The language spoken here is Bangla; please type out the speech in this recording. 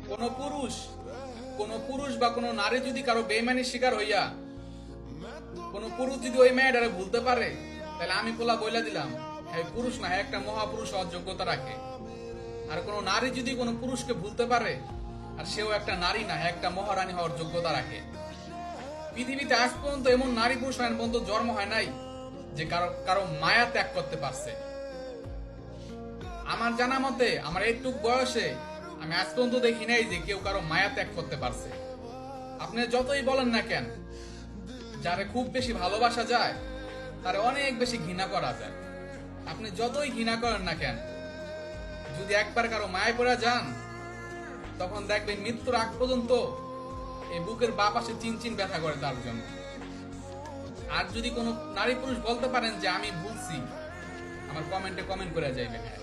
কোন পুরুষ বা কোন নারী যদি কারো বেইমানির শিকার হইয়া কোন পুরুষ যদি ওই মেয়েটারে ভুলতে পারে, তাহলে আমি পোলা বইলা দিলাম হ্যাঁ পুরুষ না, হ্যাঁ একটা মহাপুরুষ হওয়ার যোগ্যতা রাখে। আর কোন নারী যদি কোনো পুরুষকে ভুলতে পারে, আর সেও একটা নারী না, হ্যাঁ একটা মহারানী হওয়ার যোগ্যতা রাখে। পৃথিবীতে আজ পর্যন্ত এমন নারী পুরুষ এখন পর্যন্ত জন্ম হয় নাই যে কারো কারো মায়া ত্যাগ করতে পারছে। আমার জানা মতে আমার এইটুক বয়সে আমি আজ পর্যন্ত দেখি নাই যে কেউ কারো মায়া ত্যাগ করতে পারছে। আপনি যতই বলেন না কেন, যারে খুব বেশি ভালোবাসা যায় তারে অনেক বেশি ঘৃণা করা যায়। আপনি যতই ঘৃণা করেন না কেন, যদি একবার কারো মায়ে পড়ে যান, তখন দেখবেন মৃত্যুর আগ পর্যন্ত এই বুকের বাঁ পাশে চিনচিন ব্যথা করে তার জন্য। আর যদি কোনো নারী পুরুষ বলতে পারেন যে আমি ভুলছি, আমার কমেন্টে কমেন্ট করে যাইবেন। হ্যাঁ।